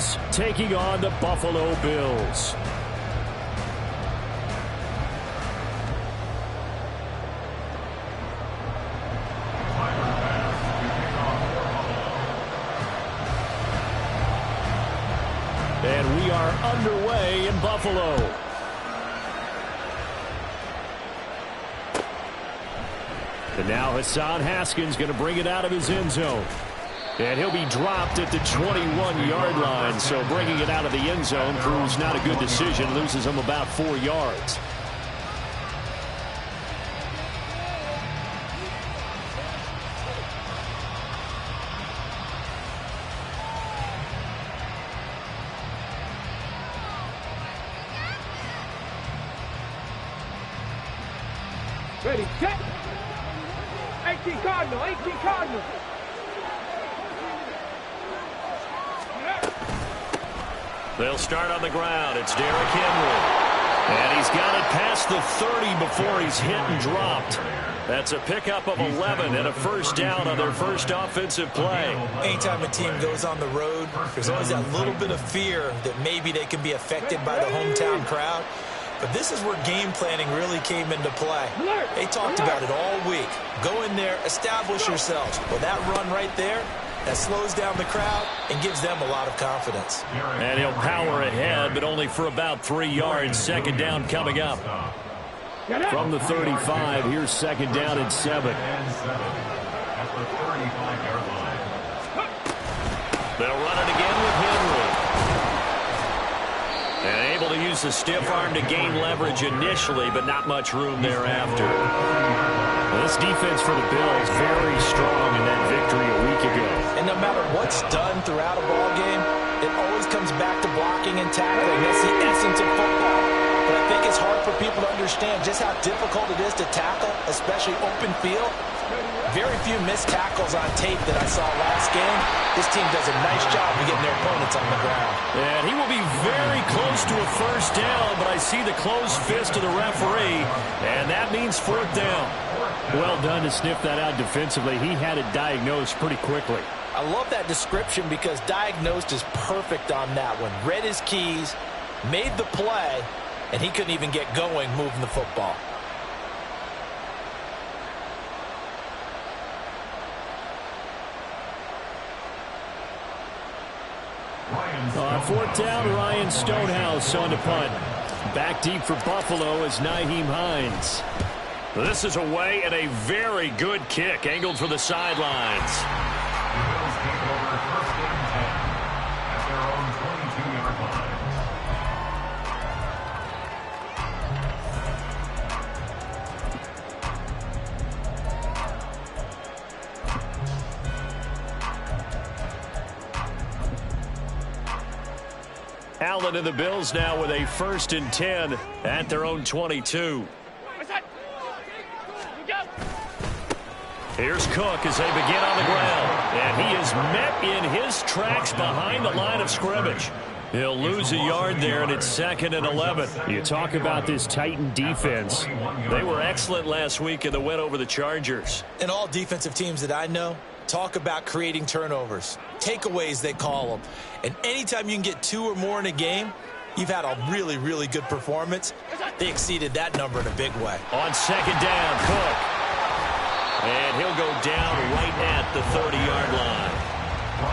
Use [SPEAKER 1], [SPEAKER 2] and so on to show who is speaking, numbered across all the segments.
[SPEAKER 1] Ravens taking on the Buffalo Bills. And we are underway in Buffalo. And now Hassan Haskins going to bring it out of his end zone. And he'll be dropped at the 21-yard line. So bringing it out of the end zone proves not a good decision. Loses him about 4 yards.
[SPEAKER 2] Ready, set. 18 Cardinal, 18 Cardinal.
[SPEAKER 1] They'll start on the ground. It's Derrick Henry. And he's got it past the 30 before he's hit and dropped. That's a pickup of 11 and a first down on their first offensive play.
[SPEAKER 3] Anytime a team goes on the road, there's always that little bit of fear that maybe they can be affected by the hometown crowd. But this is where game planning really came into play. They talked about it all week. Go in there, establish yourselves. Well, that run right there, that slows down the crowd and gives them a lot of confidence.
[SPEAKER 1] And he'll power ahead, but only for about 3 yards. Second down coming up. From the 35, here's second down and 7. They'll run it again with Henry. And able to use the stiff arm to gain leverage initially, but not much room thereafter. Well, this defense for the Bills very strong in that victory a week ago.
[SPEAKER 3] And no matter what's done throughout a ball game, it always comes back to blocking and tackling. That's the essence of football. But I think it's hard for people to understand just how difficult it is to tackle, especially open field. Very few missed tackles on tape that I saw last game. This team does a nice job of getting their opponents on the ground.
[SPEAKER 1] And he will be very close to a first down, but I see the closed fist of the referee, and that means fourth down. Well done to sniff that out defensively. He had it diagnosed pretty quickly.
[SPEAKER 3] I love that description because diagnosed is perfect on that one. Read his keys, made the play, and he couldn't even get going moving the football.
[SPEAKER 1] On fourth down, Ryan Stonehouse on to punt. Back deep for Buffalo is Nyheim Hines. This is away and a very good kick angled for the sidelines. Allen and the Bills now with a 1st and 10 at their own 22. Here's Cook as they begin on the ground. And he is met in his tracks behind the line of scrimmage. He'll lose a yard there, and it's 2nd and 11. You talk about this Titan defense. They were excellent last week in the win over the Chargers.
[SPEAKER 3] And all defensive teams that I know talk about creating turnovers. Takeaways, they call them. And anytime you can get 2 or more in a game, you've had a really, really good performance. They exceeded that number in a big way.
[SPEAKER 1] On second down, Cook. And he'll go down right at the 30-yard line.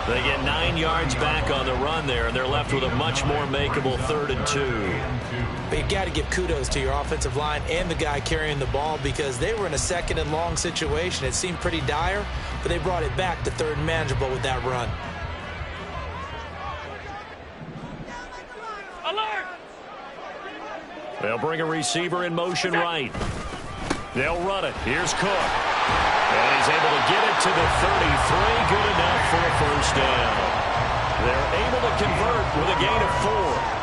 [SPEAKER 1] They get 9 yards back on the run there, and they're left with a much more makeable 3rd and 2.
[SPEAKER 3] But you've got to give kudos to your offensive line and the guy carrying the ball because they were in a 2nd and long situation. It seemed pretty dire, but they brought it back to 3rd and manageable with that run.
[SPEAKER 2] Alert!
[SPEAKER 1] They'll bring a receiver in motion right. They'll run it. Here's Cook. And he's able to get it to the 33. Good enough for a first down. They're able to convert with a gain of 4.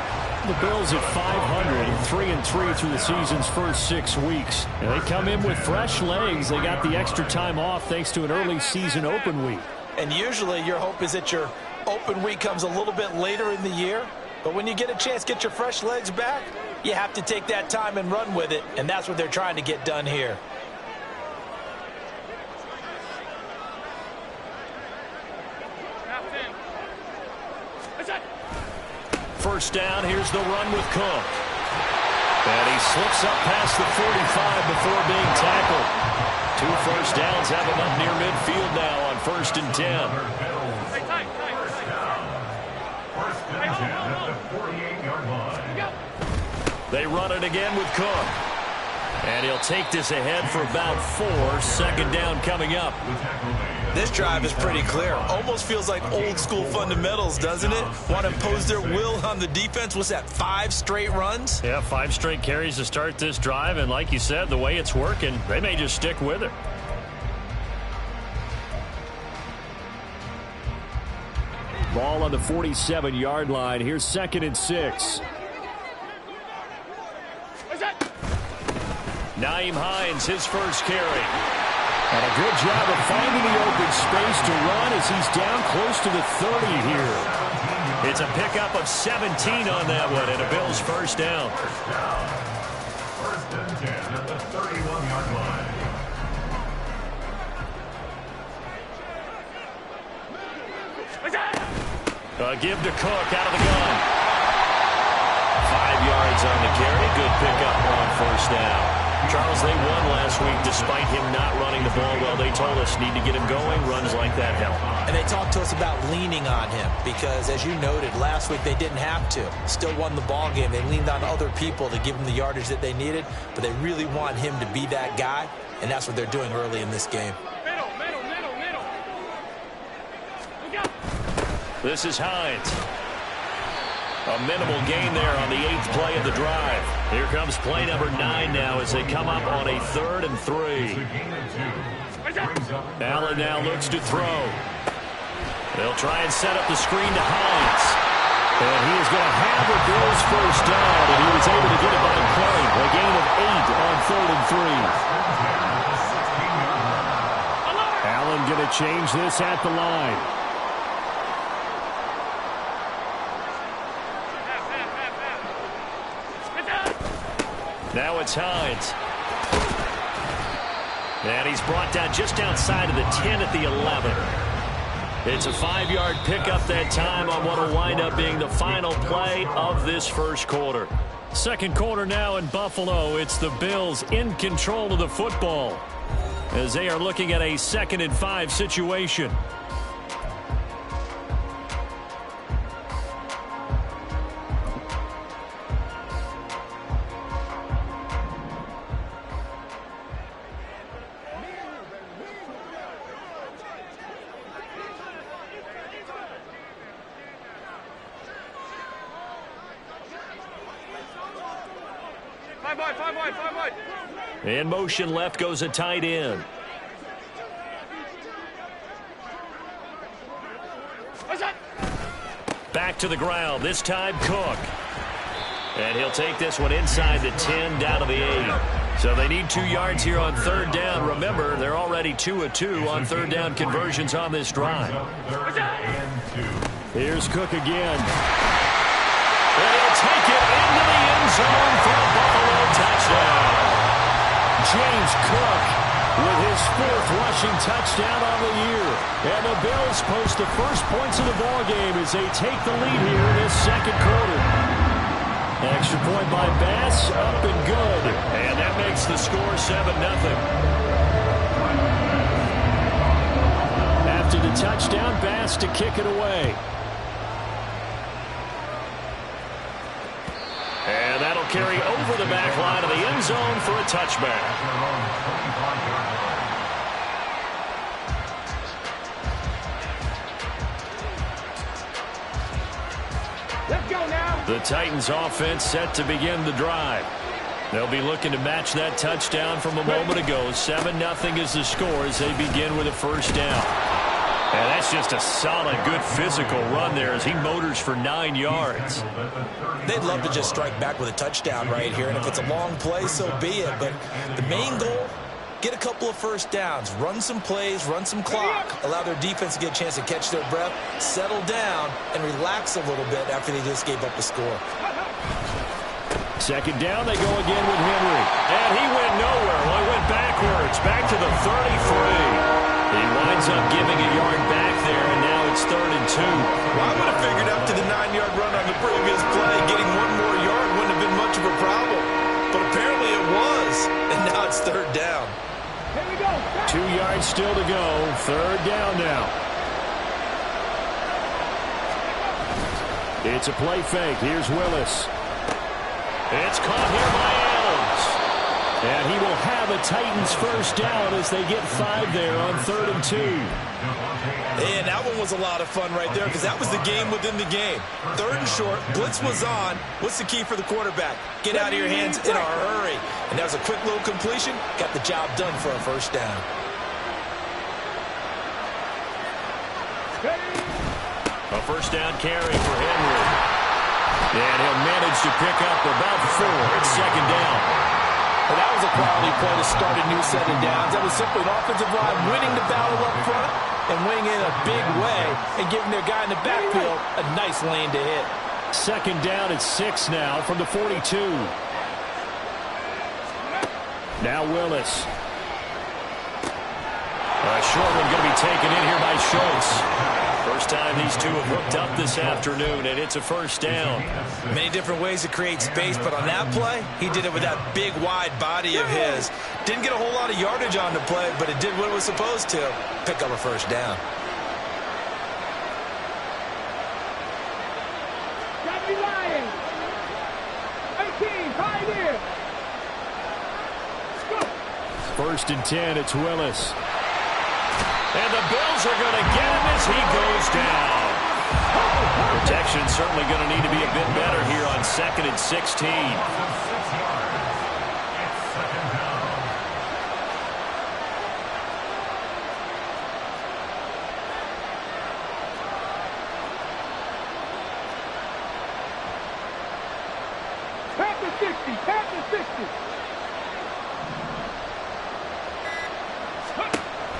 [SPEAKER 1] The Bills at 500, 3-3 through the season's first 6 weeks. And they come in with fresh legs. They got the extra time off thanks to an early season open week.
[SPEAKER 3] And usually your hope is that your open week comes a little bit later in the year. But when you get a chance to get your fresh legs back, you have to take that time and run with it. And that's what they're trying to get done here.
[SPEAKER 1] first down. Here's the run with Cook. And he slips up past the 45 before being tackled. 2 first downs have him up near midfield now on 1st and 10. They run it again with Cook. And he'll take this ahead for about 4. 2nd down coming up.
[SPEAKER 3] This drive is pretty clear. Almost feels like old school fundamentals, doesn't it? Want to impose their will on the defense. What's that, 5 straight runs?
[SPEAKER 1] Yeah, 5 straight carries to start this drive. And like you said, the way it's working, they may just stick with it. Ball on the 47-yard line. Here's 2nd and 6. Nyheim Hines, his first carry. And a good job of finding the open space to run as he's down close to the 30 here. It's a pickup of 17 on that one and a Bills first down. First and 10 at the 31-yard line. Give to Cook out of the gun. 5 yards on the carry. Good pickup on first down. Charles, they won last week despite him not running the ball well. They told us need to get him going. Runs like that help.
[SPEAKER 3] And they talked to us about leaning on him because, as you noted, last week they didn't have to. Still won the ball game. They leaned on other people to give them the yardage that they needed, but they really want him to be that guy, and that's what they're doing early in this game.
[SPEAKER 2] Middle.
[SPEAKER 1] This is Hines. A minimal gain there on the 8th play of the drive. Here comes play number 9 now as they come up on a 3rd and 3. Allen now looks to throw. They'll try and set up the screen to Hines. And he is going to have the Bills first down, and he was able to get it by play. A gain of 8 on 3rd and 3. Allen going to change this at the line. Now it's Hines. And he's brought down just outside of the 10 at the 11. It's a 5-yard pickup that time on what will wind up being the final play of this first quarter. Second quarter now in Buffalo. It's the Bills in control of the football as they are looking at a 2nd and 5 situation. In motion left goes a tight end. Back to the ground, this time Cook. And he'll take this one inside the 10 down to the 8. So they need 2 yards here on 3rd down. Remember, they're already 2 of 2 on 3rd down conversions on this drive. Here's Cook again. And he'll take it into the end zone for a Buffalo touchdown. James Cook with his 4th rushing touchdown on the year. And the Bills post the first points of the ballgame as they take the lead here in this second quarter. Extra point by Bass, up and good. And that makes the score 7-0. After the touchdown, Bass to kick it away. And that'll carry over the back line of the end zone for a touchback.
[SPEAKER 2] Let's go now.
[SPEAKER 1] The Titans offense set to begin the drive. They'll be looking to match that touchdown from a moment ago. 7-0 is the score as they begin with a first down. And that's just a solid, good physical run there as he motors for 9 yards.
[SPEAKER 3] They'd love to just strike back with a touchdown right here, and if it's a long play, so be it. But the main goal, get a couple of first downs, run some plays, run some clock, allow their defense to get a chance to catch their breath, settle down, and relax a little bit after they just gave up the score.
[SPEAKER 1] Second down, they go again with Henry. And he went nowhere. Well, he went backwards, back to the 33. He winds up giving a yard back there, and now it's 3rd and 2.
[SPEAKER 3] Well, I would have figured up to the 9-yard run on the previous play. It's third down.
[SPEAKER 2] Here we go.
[SPEAKER 1] 2 yards still to go. Third down now. It's a play fake. Here's Willis. It's caught here by Adams. And he will have a Titans first down as they get 5 there on 3rd and 2.
[SPEAKER 3] And that one was a lot of fun right there because that was the game within the game. 3rd and short. Blitz was on. What's the key for the quarterback? Get out of your hands in a hurry. And that was a quick little completion. Got the job done for a first down.
[SPEAKER 1] A first down carry for Henry. And he'll manage to pick up about 4. It's 2nd down.
[SPEAKER 3] Well, that was a quality play to start a new set of downs. That was simply an offensive line winning the battle up front and winning in a big way and giving their guy in the backfield a nice lane to hit.
[SPEAKER 1] 2nd down at 6 now from the 42. Now Willis. A short one going to be taken in here by Schultz. First time these two have hooked up this afternoon, and it's a first down.
[SPEAKER 3] Many different ways to create space, but on that play, he did it with that big, wide body of his. Didn't get a whole lot of yardage on the play, but it did what it was supposed to. Pick up a first down.
[SPEAKER 2] Got me lying. 18, Pioneer.
[SPEAKER 1] First and 10, it's Willis. And the Bills are going to get him as he goes down. Protection certainly going to need to be a bit better here on 2nd and 16.
[SPEAKER 2] Pass to 60, pass to 60.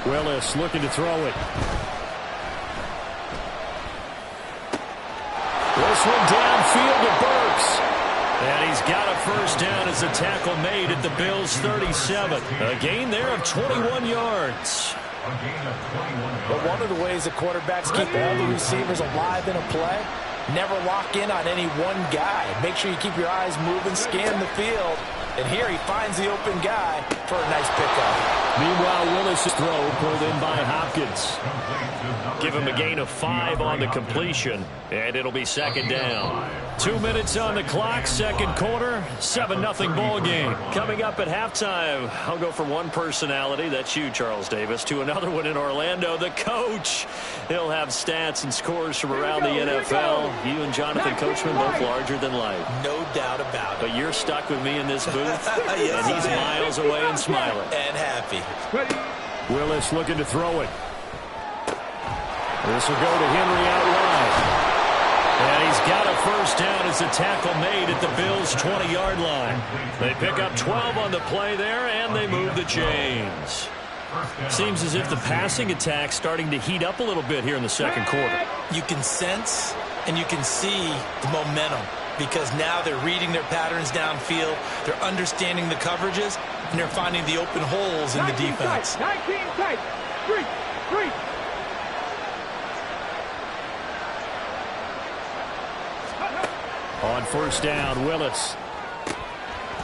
[SPEAKER 1] Willis looking to throw it. This one downfield to Burks. And he's got a first down as a tackle made at the Bills' 37. A gain there of 21 yards.
[SPEAKER 3] But one of the ways the quarterbacks keep all the receivers alive in a play, never lock in on any one guy. Make sure you keep your eyes moving, scan the field. And here he finds the open guy for a nice pickup.
[SPEAKER 1] Meanwhile, Willis' throw pulled in by Hopkins. Give him a gain of 5 on the completion, and it'll be 2nd down. 2 minutes on the clock, 2nd quarter, 7-0 ball game. Coming up at halftime, I'll go from one personality, that's you, Charles Davis, to another one in Orlando, the coach. He'll have stats and scores from around the NFL. You and Jonathan Coachman both larger than life.
[SPEAKER 3] No doubt about it.
[SPEAKER 1] But you're stuck with me in this booth,
[SPEAKER 3] Yes,
[SPEAKER 1] and he's miles away and smiling.
[SPEAKER 3] And happy.
[SPEAKER 1] Willis looking to throw it. This will go to Henry out wide. And he's got a first down as a tackle made at the Bills' 20-yard line. They pick up 12 on the play there, and they move the chains. Seems as if the passing attack's starting to heat up a little bit here in the 2nd quarter.
[SPEAKER 3] You can sense and you can see the momentum because now they're reading their patterns downfield, they're understanding the coverages, and they're finding the open holes in the defense.
[SPEAKER 2] 19 tight. 3.
[SPEAKER 1] On first down, Willis.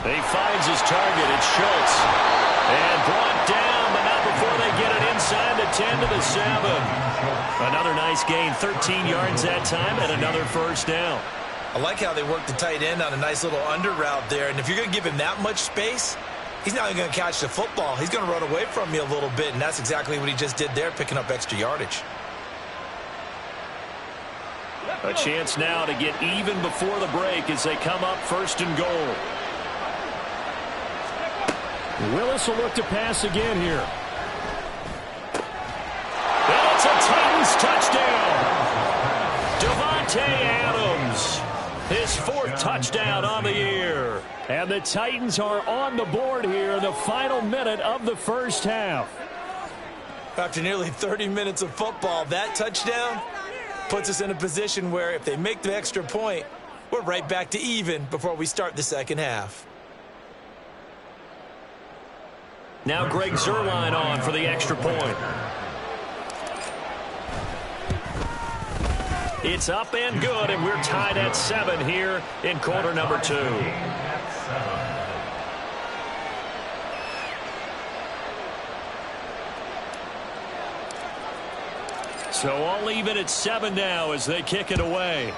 [SPEAKER 1] He finds his target. It's Schultz. And brought down, but not before they get it inside the 10 to the 7. Another nice gain, 13 yards that time, and another first down.
[SPEAKER 3] I like how they work the tight end on a nice little under route there. And if you're going to give him that much space, he's not going to catch the football. He's going to run away from you a little bit, and that's exactly what he just did there, picking up extra yardage.
[SPEAKER 1] A chance now to get even before the break as they come up 1st and goal. Willis will look to pass again here. And it's a Titans touchdown. Davante Adams, his 4th touchdown on the year. And the Titans are on the board here in the final minute of the first half.
[SPEAKER 3] After nearly 30 minutes of football, that touchdown puts us in a position where if they make the extra point, we're right back to even before we start the 2nd half.
[SPEAKER 1] Now Greg Zuerlein on for the extra point. It's up and good, and we're tied at 7 here in quarter number 2. So all even at 7 now as they kick it away.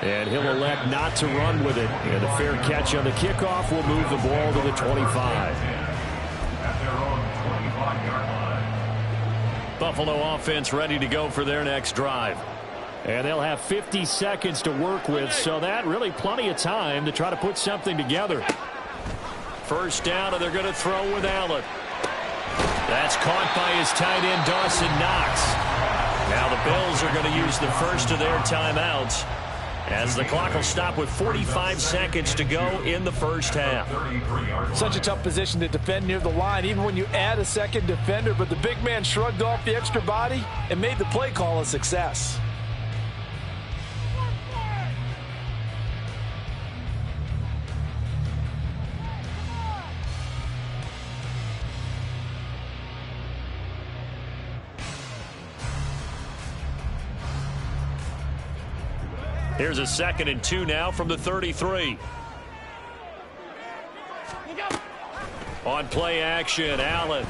[SPEAKER 1] And he'll elect not to run with it. And a fair catch on the kickoff will move the ball to the 25. Buffalo offense ready to go for their next drive. And they'll have 50 seconds to work with, so that really plenty of time to try to put something together. First down, and they're going to throw with Allen. That's caught by his tight end, Dawson Knox. Now the Bills are going to use the first of their timeouts as the clock will stop with 45 seconds to go in the first half.
[SPEAKER 3] Such a tough position to defend near the line, even when you add a second defender, but the big man shrugged off the extra body and made the play call a success.
[SPEAKER 1] Here's a 2nd and 2 now from the 33. On play action, Allen.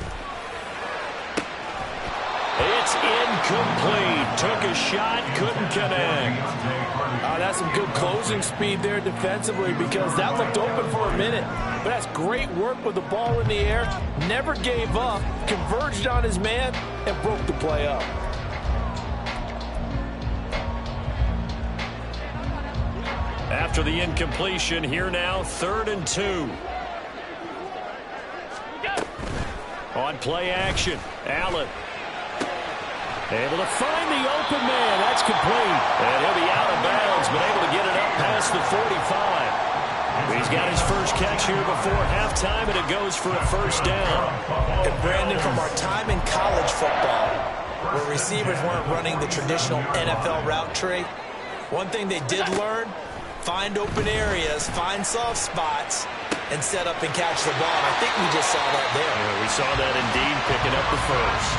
[SPEAKER 1] It's incomplete. Took a shot, couldn't connect.
[SPEAKER 3] That's some good closing speed there defensively because that looked open for a minute. But that's great work with the ball in the air. Never gave up, converged on his man, and broke the play up.
[SPEAKER 1] After the incompletion, here now, 3rd and 2. On play action, Allen. Able to find the open man. That's complete. And he'll be out of bounds, but able to get it up past the 45. He's got his first catch here before halftime, and it goes for a first down.
[SPEAKER 3] And Brandon, from our time in college football, where receivers weren't running the traditional NFL route tree, one thing they did learn, find open areas, find soft spots, and set up and catch the ball. And I think we just saw that there.
[SPEAKER 1] Yeah, we saw that indeed, picking up the first.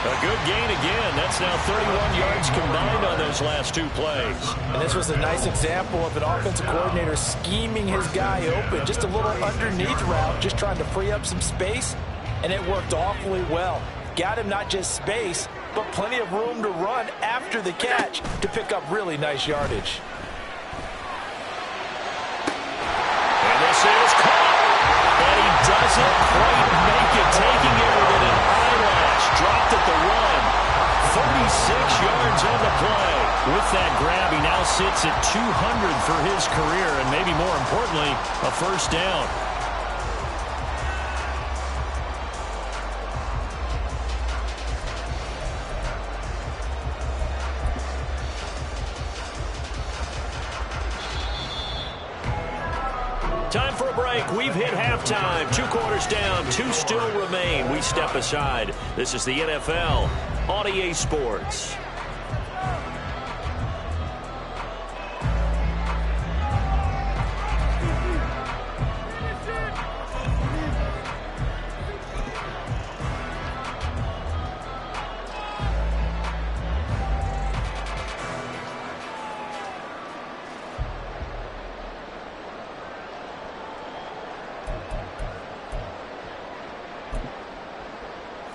[SPEAKER 1] A good gain again. That's now 31 yards combined on those last 2 plays.
[SPEAKER 3] And this was a nice example of an offensive coordinator scheming his guy open. Just a little underneath route, just trying to free up some space, and it worked awfully well. Got him not just space, but plenty of room to run after the catch to pick up really nice yardage.
[SPEAKER 1] This is caught, but he doesn't quite make it, taking it within an eyelash. Dropped at the 1. 36 yards on the play. With that grab, he now sits at 200 for his career, and maybe more importantly, a first down. Time for a break. We've hit halftime. 2 quarters down. 2 still remain. We step aside. This is the NFL on EA Sports.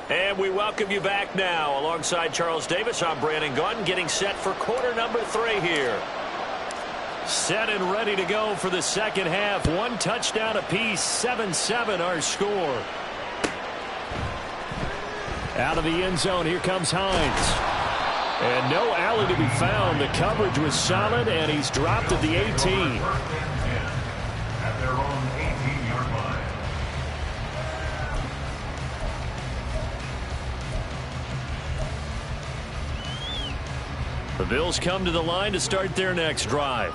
[SPEAKER 1] And we welcome you back now. Alongside Charles Davis, I'm Brandon Gaudin, getting set for quarter number 3 here. Set and ready to go for the second half. 1 touchdown apiece, 7-7 our score. Out of the end zone, here comes Hines. And no alley to be found. The coverage was solid, and he's dropped at the 18.
[SPEAKER 4] At their own 18-yard line.
[SPEAKER 1] The Bills come to the line to start their next drive.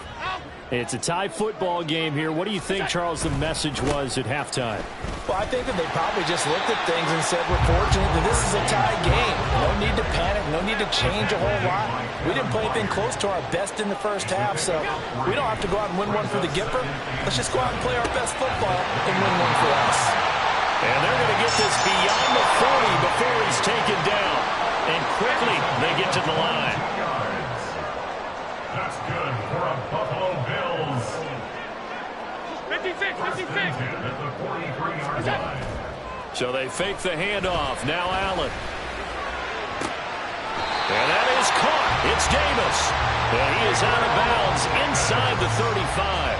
[SPEAKER 1] It's a tie football game here. What do you think, Charles, the message was at halftime?
[SPEAKER 3] Well, I think that they probably just looked at things and said, we're fortunate that this is a tie game. No need to panic. No need to change a whole lot. We didn't play anything close to our best in the first half, so we don't have to go out and win one for the Gipper. Let's just go out and play our best football and win one for us.
[SPEAKER 1] And they're going to get this beyond the 40 before he's taken down. And quickly, they get to the line.
[SPEAKER 4] That's good for a Buffalo Bills.
[SPEAKER 2] 56, 56.
[SPEAKER 4] At the 43-yard line.
[SPEAKER 1] So they fake the handoff. Now Allen. And that is caught. It's Davis. And he is out of bounds inside the 35.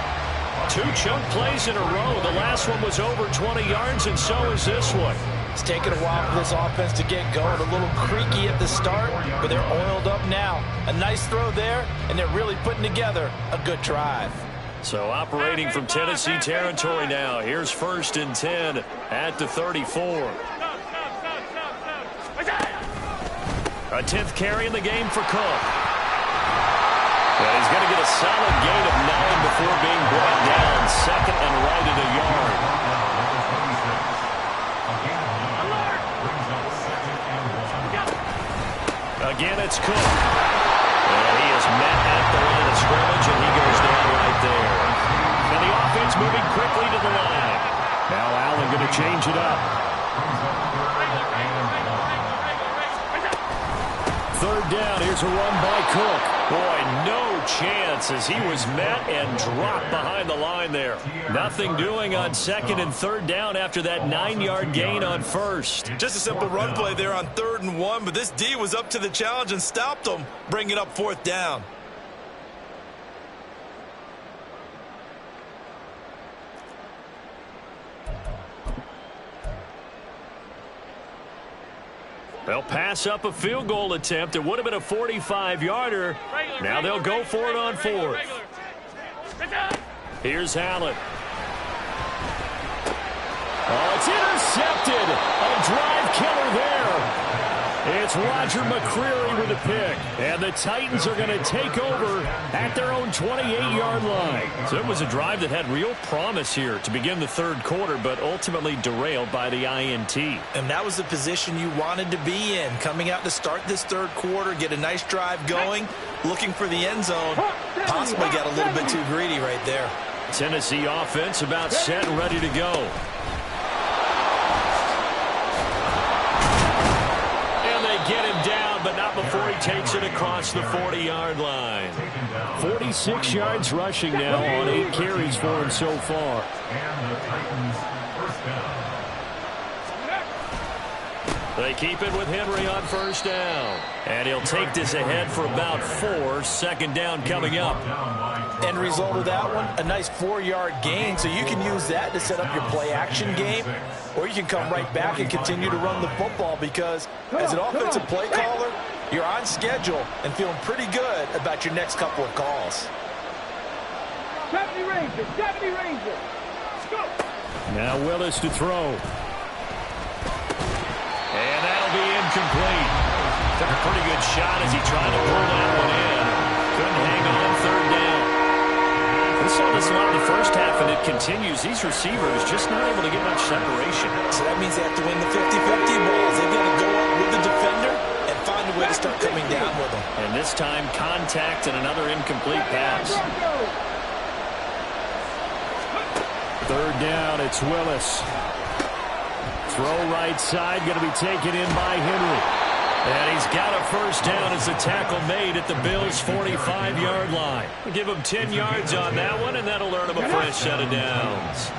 [SPEAKER 1] 2 chunk plays in a row. The last one was over 20 yards, and so is this one.
[SPEAKER 3] It's taken a while for this offense to get going. A little creaky at the start, but they're oiled up now. A nice throw there, and they're really putting together a good drive.
[SPEAKER 1] So operating from Tennessee territory now. Here's 1st and 10 at the 34. A 10th carry in the game for Cook. And he's going to get a solid gain of 9 before being brought down. 2nd and right at a yard. Again, it's Cook. And he is met at the line of scrimmage, and he goes down right there. And the offense moving quickly to the line. Now Allen going to change it up. 3rd down. Here's a run by Cook. Boy, no chance as he was met and dropped behind the line there. Nothing doing on 2nd and 3rd down after that 9-yard gain on 1st.
[SPEAKER 3] Just a simple run play there on 3rd and 1, but this D was up to the challenge and stopped them, bringing up 4th down.
[SPEAKER 1] They'll pass up a field goal attempt. It would have been a 45-yarder. Now they'll go for it on 4th. Here's Allen. Oh, it's intercepted. A drive killer there. It's Roger McCreary with a pick. And the Titans are going to take over at their own 28-yard line. So it was a drive that had real promise here to begin the 3rd quarter, but ultimately derailed by the INT.
[SPEAKER 3] And that was the position you wanted to be in. Coming out to start this 3rd quarter, get a nice drive going, looking for the end zone. Possibly got a little bit too greedy right there.
[SPEAKER 1] Tennessee offense about set and ready to go. Get him down, but not before he takes it across the 40-yard line. 46 yards rushing now on 8 carries for him so far.
[SPEAKER 4] And the Titans first down.
[SPEAKER 1] They keep it with Henry on 1st down. And he'll take this ahead for about 4. 2nd down coming up.
[SPEAKER 3] End result of that one, a nice 4-yard gain, so you can use that to set up your play-action game, or you can come right back and continue to run the football because as an offensive play caller, you're on schedule and feeling pretty good about your next couple of calls.
[SPEAKER 2] 70 Rangers, 70 Rangers. Go.
[SPEAKER 1] Now Willis to throw. And that'll be incomplete. Took a pretty good shot as he tried to pull that one in. Couldn't hang on 3rd down. We saw this a lot in the first half, and it continues. These receivers just not able to get much separation.
[SPEAKER 3] So that means they have to win the 50-50 balls. They've got to go up with the defender and find a way to start coming down with them.
[SPEAKER 1] And this time, contact and another incomplete pass. 3rd down, it's Willis. Throw right side, going to be taken in by Henry. And he's got a 1st down as the tackle made at the Bills' 45-yard line. Give him 10 yards on that one, and that'll earn him a fresh set of downs.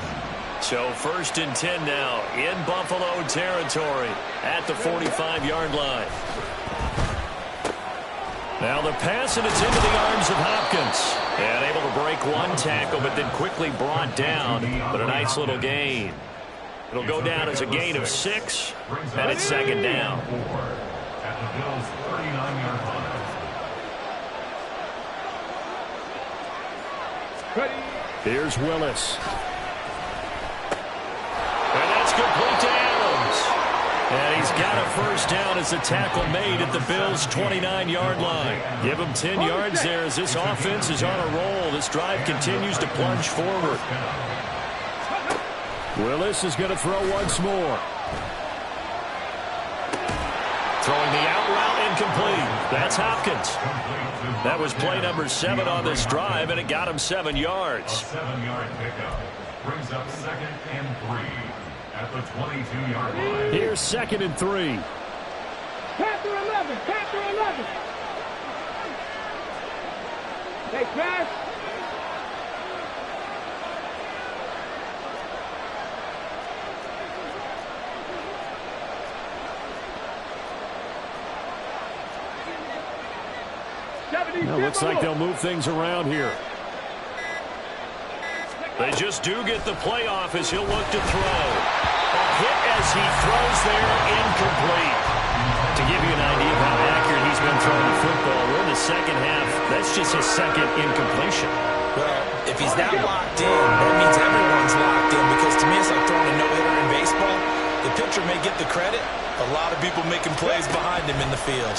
[SPEAKER 1] So 1st and 10 now in Buffalo territory at the 45-yard line. Now the pass, and it's into the arms of Hopkins. And able to break one tackle, but then quickly brought down. But a nice little gain. It'll go down as a gain of 6, and it's 2nd down.
[SPEAKER 4] At the Bills' 39-yard line.
[SPEAKER 1] Here's Willis. And that's complete to Adams. And he's got a 1st down as the tackle made at the Bills' 29-yard line. Give him 10 yards there as this offense is on a roll. This drive continues to plunge forward. Willis is going to throw once more. Throwing the out route incomplete. That's Hopkins. That was play number 7 on this drive, and it got him 7 yards.
[SPEAKER 4] A 7-yard pickup brings up 2nd and 3 at the 22-yard line.
[SPEAKER 1] Here's 2nd and 3.
[SPEAKER 2] Panther 11, Panther 11. Hey, pass.
[SPEAKER 1] Well, looks like they'll move things around here. They just do get the playoff as he'll look to throw. A hit as he throws there, incomplete. To give you an idea of how accurate he's been throwing the football, we're in the second half. That's just his second incompletion.
[SPEAKER 3] Well, if he's not locked in, that means everyone's locked in, because to me it's like throwing a no-hitter in baseball. The pitcher may get the credit, a lot of people making plays behind him in the field.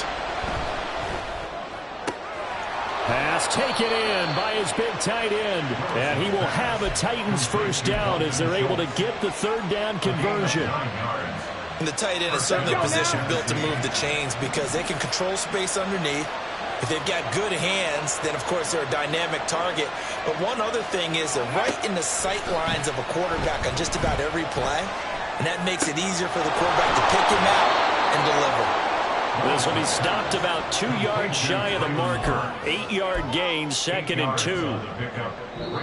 [SPEAKER 1] Pass taken in by his big tight end. And he will have a Titans first down as they're able to get the third down conversion.
[SPEAKER 3] And the tight end is certainly a position built to move the chains because they can control space underneath. If they've got good hands, then of course they're a dynamic target. But one other thing is they're right in the sight lines of a quarterback on just about every play. And that makes it easier for the quarterback to pick him out and deliver.
[SPEAKER 1] This will be stopped about 2 yards shy of the marker. 8-yard gain, 2nd and 2.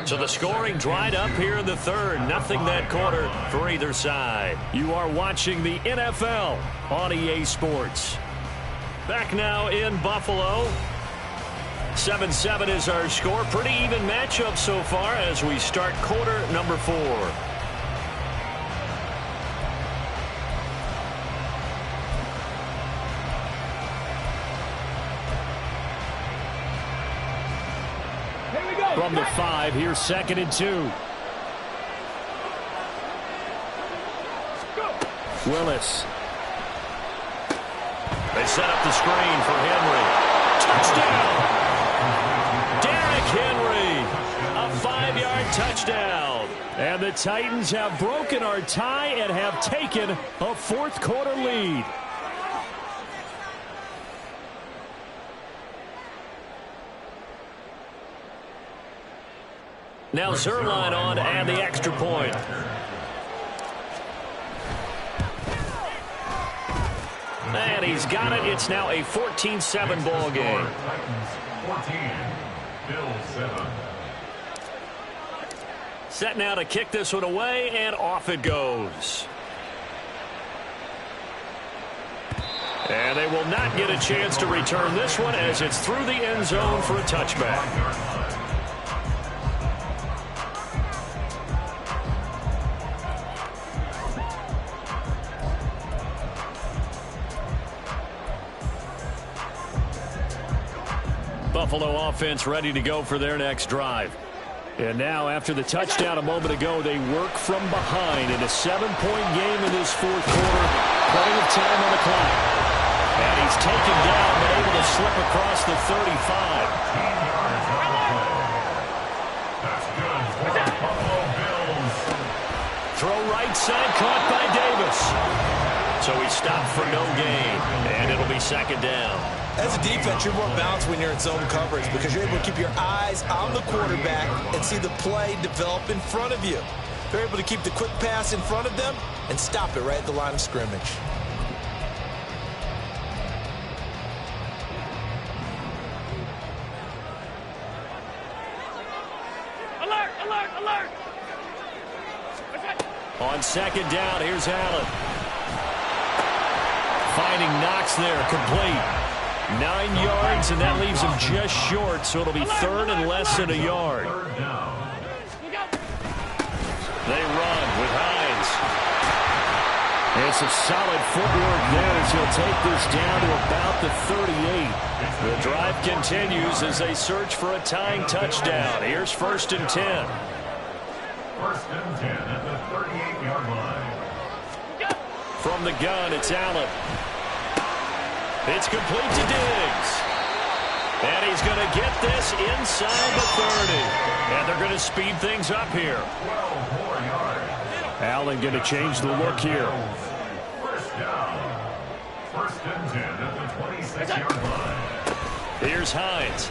[SPEAKER 1] So the scoring dried up here in the third. Nothing that quarter for either side. You are watching the NFL on EA Sports. Back now in Buffalo. 7-7 is our score. Pretty even matchup so far as we start quarter number 4. From the 5, here's 2nd and 2. Willis. They set up the screen for Henry. Touchdown! Derrick Henry. A 5-yard touchdown. And the Titans have broken our tie and have taken a fourth-quarter lead. Now Zerline on and the extra point. And he's got it. It's now a 14-7 ball game.
[SPEAKER 4] 14, Bill 7.
[SPEAKER 1] Set now to kick this one away, and off it goes. And they will not get a chance to return this one as it's through the end zone for a touchback. Buffalo offense ready to go for their next drive. And now after the touchdown a moment ago, they work from behind in a 7-point game in this fourth quarter. Plenty of time on the clock. And he's taken down but able to slip across the 35.
[SPEAKER 4] That's good for the Buffalo Bills.
[SPEAKER 1] Throw right side, caught by Davis. So he stopped for no gain, and it'll be 2nd down.
[SPEAKER 3] As a defense, you're more balanced when you're in zone coverage because you're able to keep your eyes on the quarterback and see the play develop in front of you. They're able to keep the quick pass in front of them and stop it right at the line of scrimmage.
[SPEAKER 2] Alert, alert, alert!
[SPEAKER 1] On 2nd down, here's Allen. Finding Knox there, complete. 9 yards, and that leaves him just short, so it'll be 3rd and less than a yard. They run with Hines. And some solid footwork there as he'll take this down to about the 38. The drive continues as they search for a tying touchdown. Here's 1st and 10.
[SPEAKER 4] 1st and 10 at the 38-yard line.
[SPEAKER 1] From the gun, it's Allen. It's complete to Diggs. And he's going to get this inside the 30. And they're going to speed things up here.
[SPEAKER 4] 12 more yards.
[SPEAKER 1] Allen going to change the look here.
[SPEAKER 4] First down. 1st and 10 at the 26-yard line.
[SPEAKER 1] Here's Hines.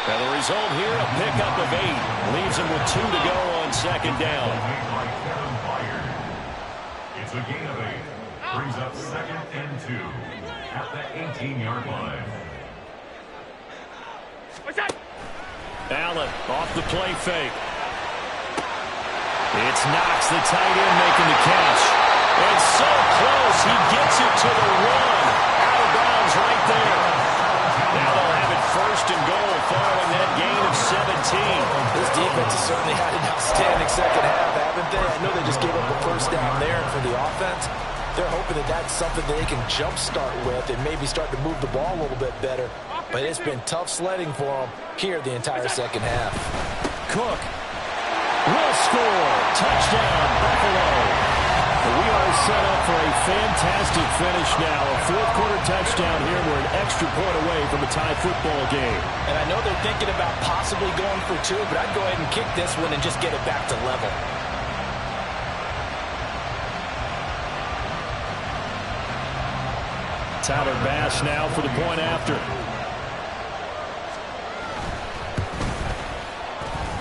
[SPEAKER 1] And the result here, a pickup of 8. Leaves him with 2 to go on 2nd down.
[SPEAKER 4] It's a gain of 8. Brings up 2nd and 2 at the 18-yard line.
[SPEAKER 1] Allen off the play fake. It's Knox, the tight end, making the catch. And so close, he gets it to the 1. Out of bounds right there. Now they'll
[SPEAKER 3] defense has certainly had an outstanding second half, haven't they? I know they just gave up a first down there, and for the offense, they're hoping that that's something that they can jumpstart with and maybe start to move the ball a little bit better. But it's been tough sledding for them here the entire second half.
[SPEAKER 1] Cook will score. Touchdown, Buffalo. We are set up for a fantastic finish now. A fourth-quarter touchdown here. We're an extra point away from a tie football game.
[SPEAKER 3] And I know they're thinking about possibly going for two, but I'd go ahead and kick this one and just get it back to level.
[SPEAKER 1] Tyler Bass now for the point after.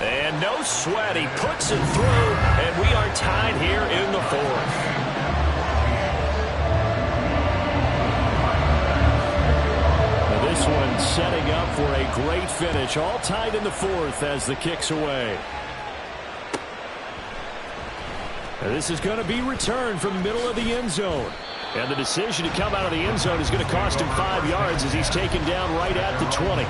[SPEAKER 1] And no sweat. He puts it through, and we are tied here in the fourth. Now this one setting up for a great finish. All tied in the fourth as the kick's away. Now this is going to be returned from the middle of the end zone. And the decision to come out of the end zone is going to cost him 5 yards as he's taken down right at the 20.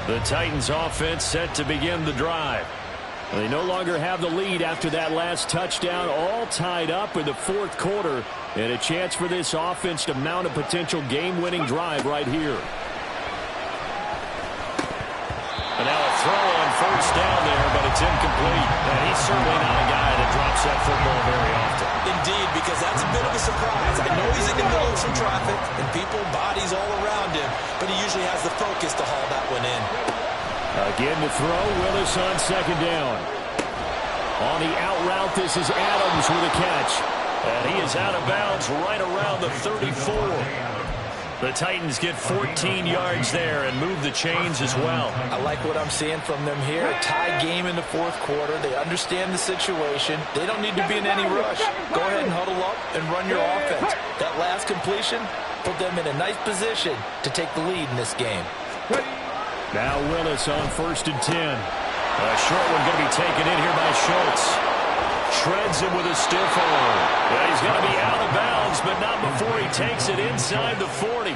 [SPEAKER 1] The Titans offense set to begin the drive. They no longer have the lead after that last touchdown, all tied up in the fourth quarter, and a chance for this offense to mount a potential game-winning drive right here. And now a throw on first down there, but it's incomplete. And he's certainly not a guy that drops that football very often.
[SPEAKER 3] Indeed, because that's a bit of a surprise. I know he's in the middle of some traffic and people, bodies all around him, but he usually has the focus to haul that one in.
[SPEAKER 1] Again to throw, Willis on second down. On the out route, this is Adams with a catch. And he is out of bounds right around the 34. The Titans get 14 yards there and move the chains as well.
[SPEAKER 3] I like what I'm seeing from them here. A tie game in the fourth quarter. They understand the situation. They don't need to be in any rush. Go ahead and huddle up and run your offense. That last completion put them in a nice position to take the lead in this game.
[SPEAKER 1] Now Willis on 1st and 10. A short one going to be taken in here by Schultz. Shreds him with a stiff arm. Yeah, he's going to be out of bounds, but not before he takes it inside the 40.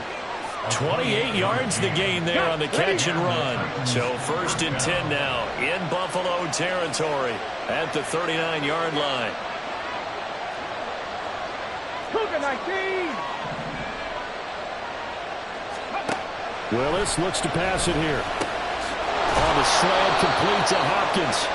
[SPEAKER 1] 28 yards the gain there on the catch and run. So 1st and 10 now in Buffalo territory at the 39-yard line.
[SPEAKER 2] Cougar 19.
[SPEAKER 1] Willis looks to pass it here. On the slant, complete to Hopkins.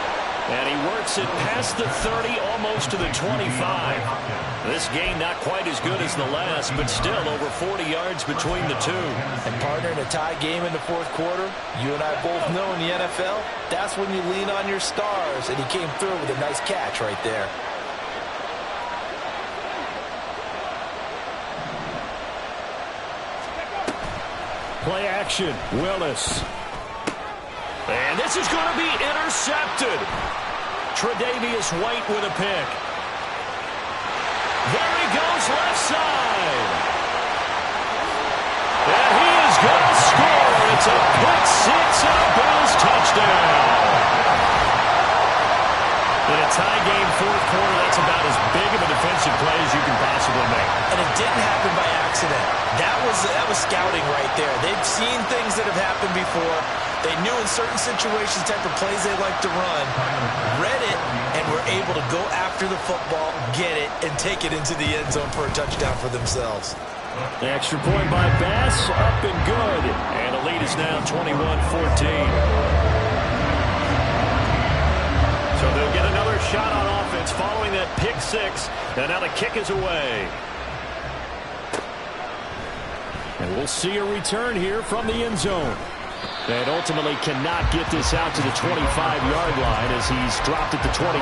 [SPEAKER 1] And he works it past the 30, almost to the 25. This game not quite as good as the last, but still over 40 yards between the two.
[SPEAKER 3] And partner, in a tie game in the fourth quarter, you and I both know in the NFL, that's when you lean on your stars. And he came through with a nice catch right there.
[SPEAKER 1] Play action, Willis. And this is going to be intercepted. Tre'Davious White with a pick. There he goes, left side. And he is going to score. It's a pick six and a Bills touchdown. In a tie game fourth quarter, that's about as big of a defensive play as you can possibly make.
[SPEAKER 3] And it didn't happen by accident. That was scouting right there. They've seen things that have happened before. They knew in certain situations the type of plays they like to run, read it, and were able to go after the football, get it, and take it into the end zone for a touchdown for themselves.
[SPEAKER 1] The extra point by Bass, up and good. And the lead is now 21-14. So they'll get another shot on offense following that pick six. And now the kick is away. And we'll see a return here from the end zone. And ultimately cannot get this out to the 25-yard line as he's dropped at the 23.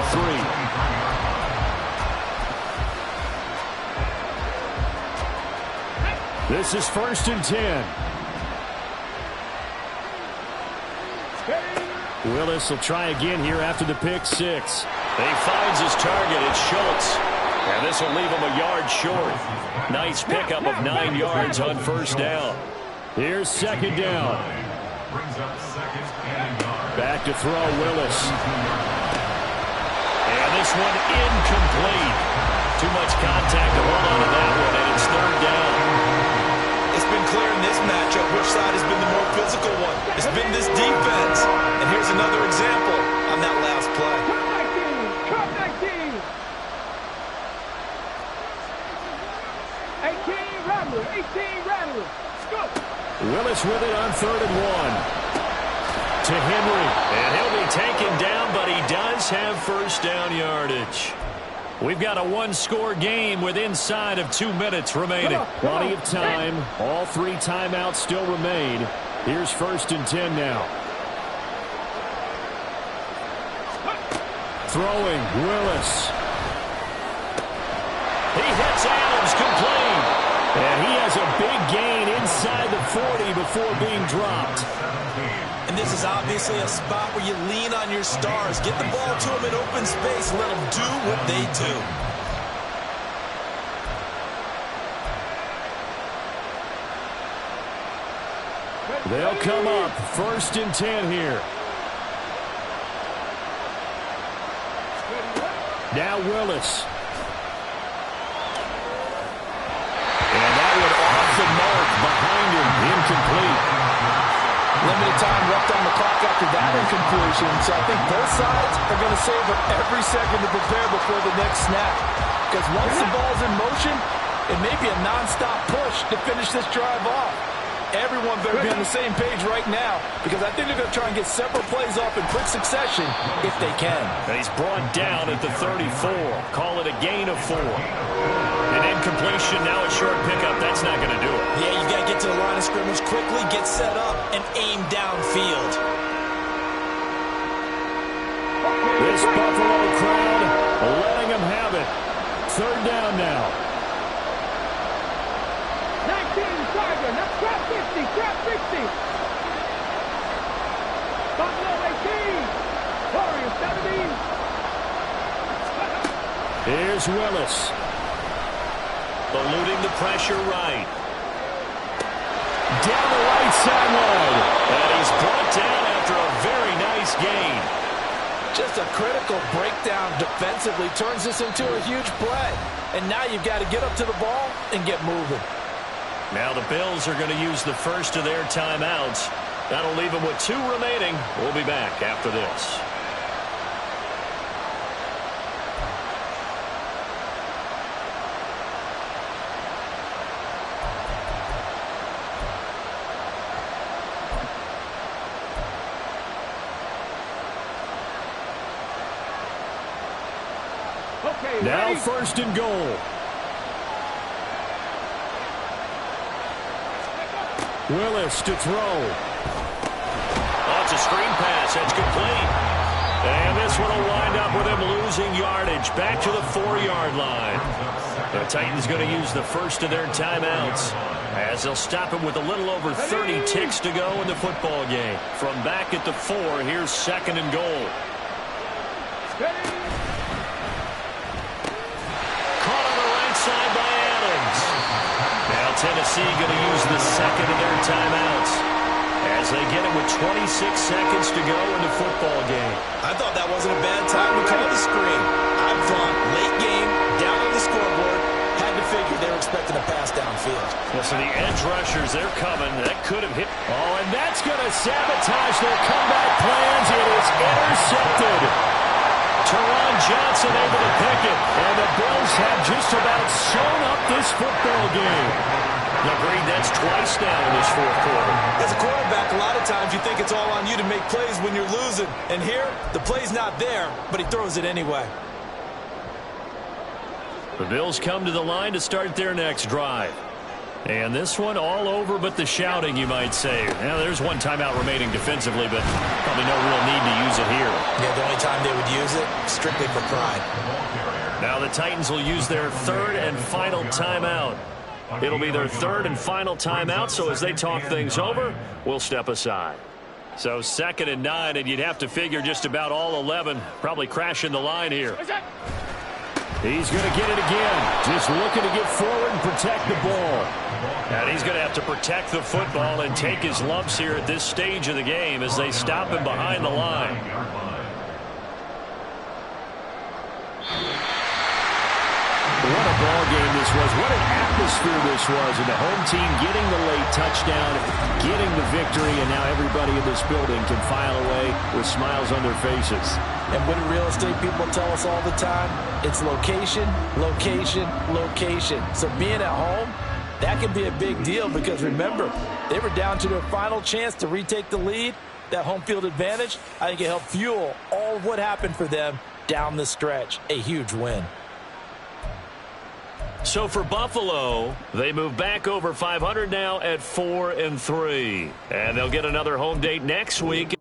[SPEAKER 1] This is 1st and 10. Willis will try again here after the pick six. He finds his target. It's Schultz. And this will leave him a yard short. Nice pickup of 9 yards on first down. Here's second down. Back to throw, Willis. And this one incomplete. Too much contact to hold on to that one, and it's third down.
[SPEAKER 3] It's been clear in this matchup which side has been the more physical one. It's been this defense. And here's another example on that last play.
[SPEAKER 2] Cut 19. 18 Rattler. 18 Rattler. Go.
[SPEAKER 1] Willis with it on 3rd and 1. To Henry. And he'll be taken down, but he does have first down yardage. We've got a one-score game with inside of 2 minutes remaining. Plenty of time. All 3 timeouts still remain. Here's 1st and 10 now. Throwing, Willis. He hits Adams, complete. And he has a big gain inside the 40 before being dropped.
[SPEAKER 3] And this is obviously a spot where you lean on your stars. Get the ball to them in open space. Let them do what they do.
[SPEAKER 1] They'll come up 1st and 10 here. Now Willis. And that one off the mark behind him. Incomplete.
[SPEAKER 3] Limited time left on the clock after that incompletion. So I think both sides are going to savor every second to prepare before the next snap. Because once the ball's in motion, it may be a nonstop push to finish this drive off. Everyone better be on the same page right now, because I think they're going to try and get several plays off in quick succession if they can.
[SPEAKER 1] And he's brought down at the 34. Call it a gain of 4. An incompletion, now a short pickup. That's not going to do it.
[SPEAKER 3] Yeah, you got to get to the line of scrimmage quickly, get set up, and aim downfield.
[SPEAKER 1] This Buffalo crowd letting them have it. 3rd down now.
[SPEAKER 2] 19 Tiger. Now trap 50. Trap 50. Buffalo 18. Warriors 17.
[SPEAKER 1] Here's Willis. Eluding the pressure right. Down the right sideline. And he's brought down after a very nice gain.
[SPEAKER 3] Just a critical breakdown defensively turns this into a huge play. And now you've got to get up to the ball and get moving.
[SPEAKER 1] Now the Bills are going to use the first of their timeouts. That'll leave them with 2 remaining. We'll be back after this.
[SPEAKER 2] Okay,
[SPEAKER 1] Now
[SPEAKER 2] ready?
[SPEAKER 1] 1st and goal. Willis to throw. Oh, it's a screen pass. That's complete. And this one will wind up with him losing yardage. Back to the 4-yard line. The Titans going to use the first of their timeouts, as they'll stop him with a little over 30 ticks to go in the football game. From back at the 4, here's 2nd and goal. Caught on the right side by Adams. Now Tennessee going to use the second of their timeouts, as they get it with 26 seconds to go in the football game.
[SPEAKER 3] I thought that wasn't a bad time to call the screen. I thought late game, down on the scoreboard, had to figure they were expecting a pass downfield.
[SPEAKER 1] Well, so the edge rushers, they're coming. That could have hit. Oh, and that's going to sabotage their comeback plans. It is intercepted. Teron Johnson able to pick it, and the Bills have just about sewn up this football game. Agreed, that's twice now in this 4th quarter.
[SPEAKER 3] As a quarterback, a lot of times you think it's all on you to make plays when you're losing. And here, the play's not there, but he throws it anyway.
[SPEAKER 1] The Bills come to the line to start their next drive. And this one all over but the shouting, you might say. Now, there's one timeout remaining defensively, but probably no real need to use it here.
[SPEAKER 3] Yeah, the only time they would use it, strictly for pride.
[SPEAKER 1] Now the Titans will use their 3rd and final timeout. It'll be their 3rd and final timeout, so as they talk things over, we'll step aside. So 2nd and 9, and you'd have to figure just about all 11 probably crashing the line here. He's going to get it again. Just looking to get forward and protect the ball. And he's going to have to protect the football and take his lumps here at this stage of the game as they stop him behind the line. this was. What an atmosphere this was. And the home team getting the late touchdown, getting the victory, and now everybody in this building can file away with smiles on their faces.
[SPEAKER 3] And what do real estate people tell us all the time? It's location, location, location. So being at home, that can be a big deal because, remember, they were down to their final chance to retake the lead. That home field advantage, I think it helped fuel all of what happened for them down the stretch. A huge win.
[SPEAKER 1] So for Buffalo, they move back over 500 now at 4-3. And they'll get another home date next week.